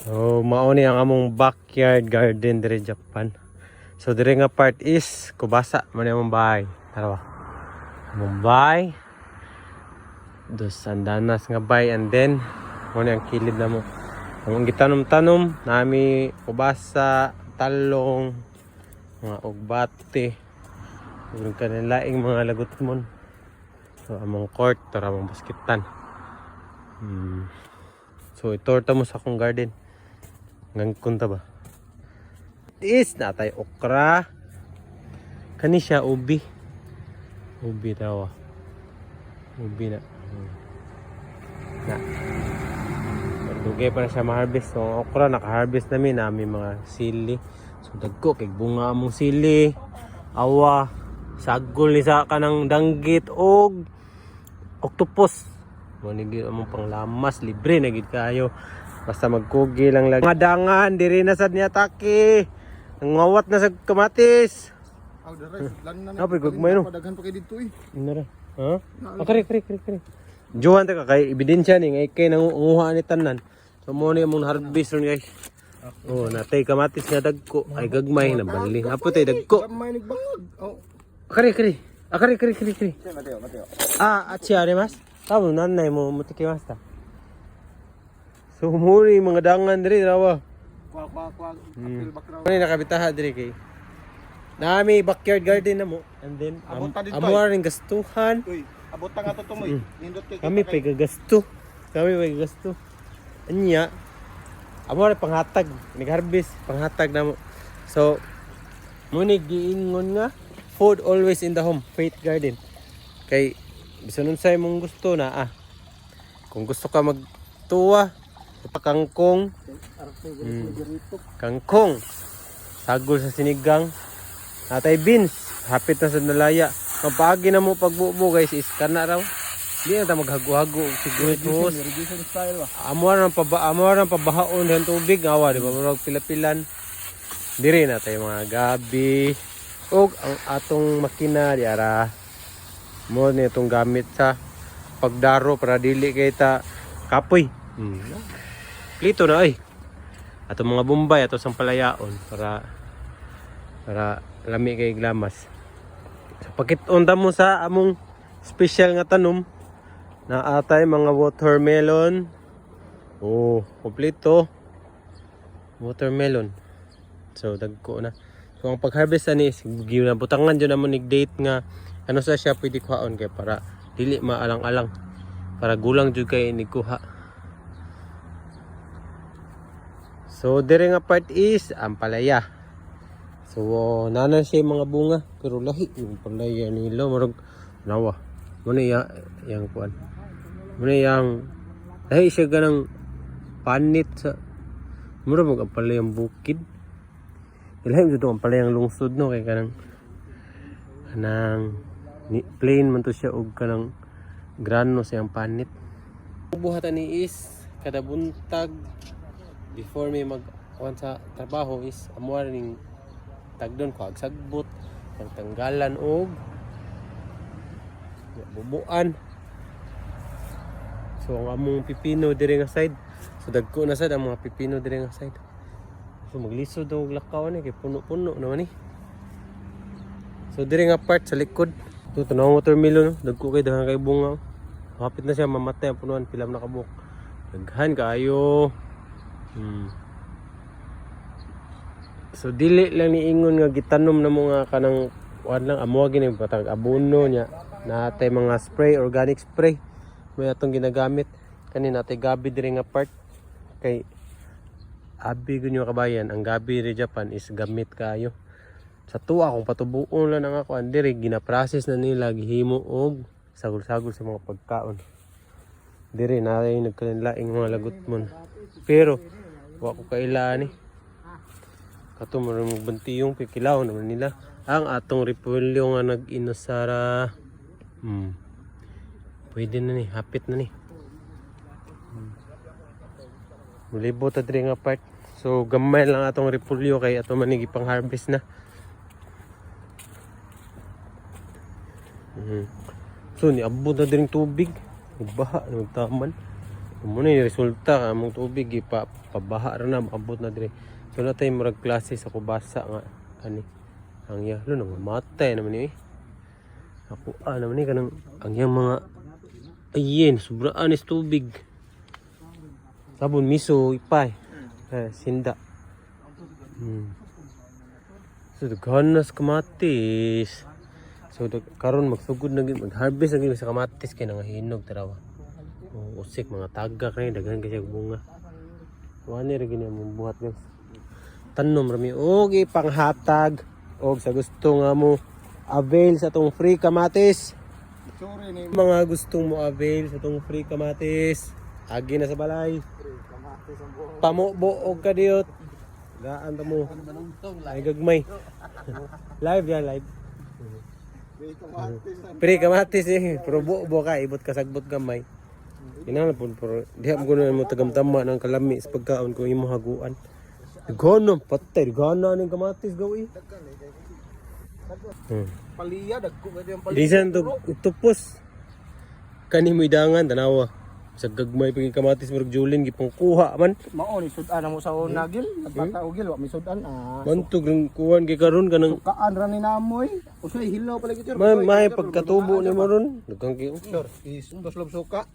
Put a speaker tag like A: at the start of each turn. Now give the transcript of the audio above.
A: So mao ni ang among backyard garden diri Japan. So diri nga part is kubasa man among bahay. Tara ba? Among bahay. Dos andanas nga bay and then mo ni ang kilid na mo. Among gitanom-tanom nami kubasa, talong, mga ugbate. Ug kanilaing mga lagutmon. So among court tara among basketan. So itorta mo sa akong garden. Ngangkon ta ba? Is natay okra. Kani siya ubi. Ubi daw. Ubi na. Na. Dugay pa na siya ma-harvest. So ang okra naka-harvest namin mga sili. So dagko kay bunga among sili. Awa, sagol ni sa kanang danggit og octopus. Manigid among panglamas, libre na gid kayo. Basta magkugi lang lagi. Mga dangan diri na sad ni atake. Ngawat na sa kamatis.
B: Aw dere, lan na.
A: Apoy gugmay no.
B: Padaghan pa kay dito eh.
A: Inara. Ha? Kari. Juhan ta ka kay ebidensya ni ngay kay nanguha ni tanan. So mo ni among harvest ron guys. Oh, natay kamatis nga dagko ay gagmay na bali. Apo tay dagko.
B: May nagbangag. Oh.
A: Kari. Kari.
B: Mateo.
A: At siya rin mas? Tama, nanay mo mutikimasta. So muri mga dangan diri rawa.
B: Kwak. Apil background.
A: Ano nakabitaha diri kay. Nami backyard garden na mo and then amo ring gastuhan.
B: Uy, abot ta nga to tumoy. Nindot kay
A: Kami pa gagasto. Anya. Amo rin panghatag, nag-harvest panghatag na mo. So muni giingon nga food always in the home, Faith Garden. Kay bisan unsay mong gusto na kung gusto ka magtuwa, kangkong, kangkong, sagol sa sinigang, natay beans, hapit na sa nalaya. Mapaagi na mo pagbubo guys is kana raw. Di na ta maghago-hago siguro. Amo ra pabahaon ng tubig awa di ba murag pila-pilan. Diri na tay mga gabi ug ang atong makina di ara mo ni itong gamit sa pagdaro para dili kay ta kapoy. Plito na ay. Atong mga bombay ato sang palayaon para lami kay glamas. So pakit-on ta mo sa among special nga tanom na atay mga watermelon. Oh, kompleto. Watermelon. So dagko na. So ang pag-harvest ani giw na butangan jud namon nig date nga ano sa siya pwede kuhaon kay para dili maalang-alang. Para gulang jud kay ni kuha. So dire nga part is ang palaya. So nana siya mga bunga pero lahi yung palaya nila murag nawa. Muna yang kuan. Muna yang lahi siya ganang panit sa mura mag ang palayang bukid. Ilahi dito ang palayang lungsod no kay kanang plain man to siya og kanang grano siyang panit. Buhatan ni is kada buntag before may mag-on sa trabaho is amuar ning tagdon ko agsagbot ang tanggalan og bubuan. So ang among pipino diri nga side. So dagko na sad ang mga pipino diri nga side. So maglisod og lakaw ni kay puno-puno naman ni. So diri nga part sa likod. Ito tanong watermelon, dagko kay daghang kay bunga. Hapit na siya mamatay ang punuan pilam na kabuk. Daghan kaayo. So dili lang ni ingon nga gitanom na mo nga kanang kuan lang amo gini patag abono nya. Natay mga spray, organic spray. May atong ginagamit. Kani natay gabi diri nga part kay abi gunyo kabayan. Ang gabi ri Japan is gamit kayo. Sa tuwa kung patubuon lang ang ako diri gina-process na nila gihimo og sagol-sagol sa mga pagkaon. Diri na ay nagkanilaing mga lagutmon. Pero wa ko kailan ni. Kato mo magbantiyong pikilaw naman nila. Ang atong repolyo nga nag-inusara. Pwede na ni, hapit na ni. Mulibo ta diri nga part. So gamay lang atong repolyo kay ato manigi pang harvest na. So ni abot na diring tubig. Nagbaha, nagtaman. Muna yung resulta among tubig pabaha ra na maabot na dire. So na tayo murag klase sa kubasa nga kani. Ang yalo nang matay naman ni. Ako naman ni kanang ang yang mga ayen sobraan is tubig. Sabon miso ipay. Sinda. So ganas kamatis. So karon magsugod na mag-harvest na sa kamatis kay nangahinog tarawa. Usik mga taga kay daghan kasi bunga. Wani ra gini among buhat guys. Tanom rami og ipanghatag og sa gusto nga mo avail sa tong free kamatis.
B: Sorry ni
A: Mga gustong mo avail sa tong free kamatis, agi na sa balay.
B: kamatis ang buong.
A: Pamubuog ka diot. Gaan ta mo. Ay gagmay. Live yan, live.
B: Kamatis ang
A: Free kamatis pero buo ka ibot ka sagbot gamay. Inana pun pero diha mo kuno mo tagamtama ng kalami sa pagkaon ko imo haguan. Gono patay gana ning kamatis gawi.
B: paliya dagko ba yung paliya.
A: Disan to tupos. Kani mo idangan tanawa. Sa gagmay pagi kamatis murag julin gipang kuha man.
B: Mao ni sudan mo sa unagil, nagpataugil wa mi sudan
A: Bantog ng kuwan kay karon kanang
B: Kaan ra ni namoy. Usay hilaw pala gid.
A: may pagkatubo ni mo ron. Daghang ki
B: Sir, is lob suka.